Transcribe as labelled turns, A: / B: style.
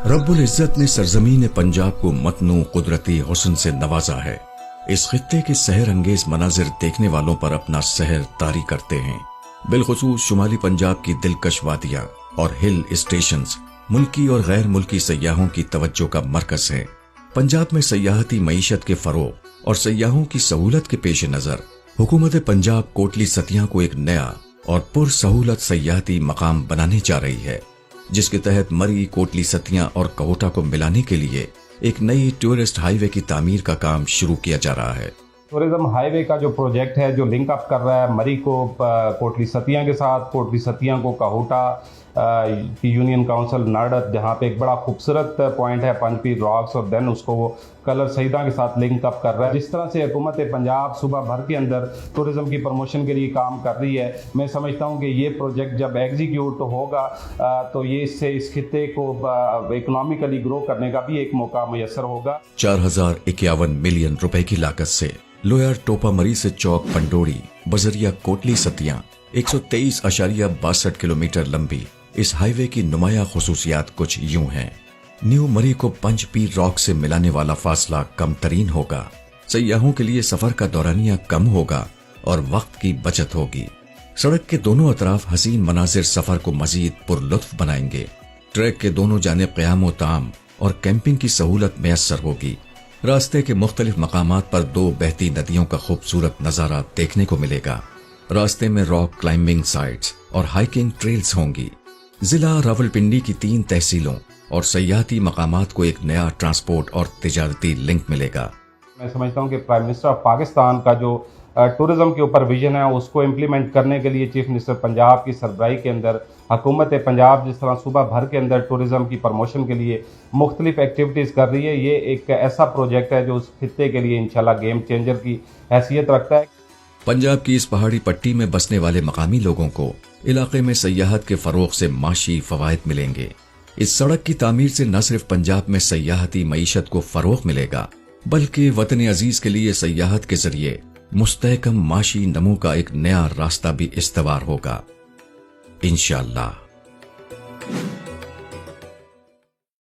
A: रब्बुल इज्जत ने सरजमीन पंजाब को मतनू कुदरती हुस्न से नवाजा है। इस खित्ते के सहर अंगेज मनाजिर देखने वालों पर अपना सहर तारी करते हैं। बिलखुसूस शुमाली पंजाब की दिलकश वादियां और हिल स्टेशंस मुल्की और गैर मुल्की सयाहों की तवज्जो का मरकज है। पंजाब में सयाहती मईशत के फरोग और सयाहों की सहूलत के पेश नजर हुकूमत पंजाब कोटली सतियां को एक नया और पुरसहूलत सयाहती मकाम बनाने जा रही है, जिसके तहत मरी, कोटली सतियां और कोटा को मिलाने के लिए एक नई टूरिस्ट हाईवे की तामीर का काम शुरू किया जा रहा है।
B: टूरिज्म हाईवे का जो प्रोजेक्ट है, जो लिंक अप कर रहा है मरी को कोटली सतियां के साथ, कोटली सतियां को काहोटा की यूनियन काउंसिल नारडत, जहाँ पे एक बड़ा खूबसूरत पॉइंट है पंजपीर रॉक्स, और देन उसको वो कलर सईदा के साथ लिंक अप कर रहा है। जिस तरह से हुकूमत पंजाब सूबा भर के अंदर टूरिज्म की प्रमोशन के लिए काम कर रही है, मैं समझता हूँ कि ये प्रोजेक्ट जब एग्जीक्यूट होगा तो ये इससे इस खित्ते को इकोनॉमिकली ग्रो करने का भी एक मौका मुयसर होगा।
A: 4051 मिलियन रुपए की लागत से लोयर टोपा मरी से चौक पंडोड़ी बजरिया कोटली सतियां 123.62 किलोमीटर लंबी इस हाईवे की नुमाया खुसूसियात कुछ यूं हैं। न्यू मरी को पंजपीर रॉक से मिलाने वाला फासला कम तरीन होगा, सयाहों के लिए सफर का दौरानिया कम होगा और वक्त की बचत होगी। सड़क के दोनों अतराफ हसीन मनाजिर सफर को मजीद पुरलुत्फ बनाएंगे। ट्रैक के दोनों जानिब क़याम ताम और कैंपिंग की सहूलत मैसर होगी। रास्ते के मुख्तलिफ मकामात पर 2 बहती नदियों का खूबसूरत नजारा देखने को मिलेगा। रास्ते में रॉक क्लाइंबिंग साइट्स और हाइकिंग ट्रेल्स होंगी। जिला रावलपिंडी की 3 तहसीलों और सयाहती मकामात को एक नया ट्रांसपोर्ट और तिजारती लिंक मिलेगा।
B: मैं समझता हूँ कि प्राइम मिनिस्टर ऑफ पाकिस्तान का जो टूरिज्म के ऊपर विजन है, उसको इम्प्लीमेंट करने के लिए चीफ मिनिस्टर पंजाब की सरबराही के अंदर हुकूमत पंजाब जिस तरह सूबा भर के अंदर टूरिज्म की प्रमोशन के लिए मुख्तलिफ एक्टिविटीज़ कर रही है, ये एक ऐसा प्रोजेक्ट है जो उस खित्ते के लिए इंशाल्लाह गेम चेंजर की हैसियत रखता है।
A: पंजाब की इस पहाड़ी पट्टी में बसने वाले मकामी लोगों को इलाके में सयाहत के फरोग से माशी फवायद मिलेंगे। इस सड़क की तामीर से न सिर्फ पंजाब में सयाहती मईशत को फरोग मिलेगा, बल्कि वतन अजीज के लिए सयाहत के जरिए मुस्तहकम माशी नमो का एक नया रास्ता भी इस्तवार होगा, इंशाअल्लाह।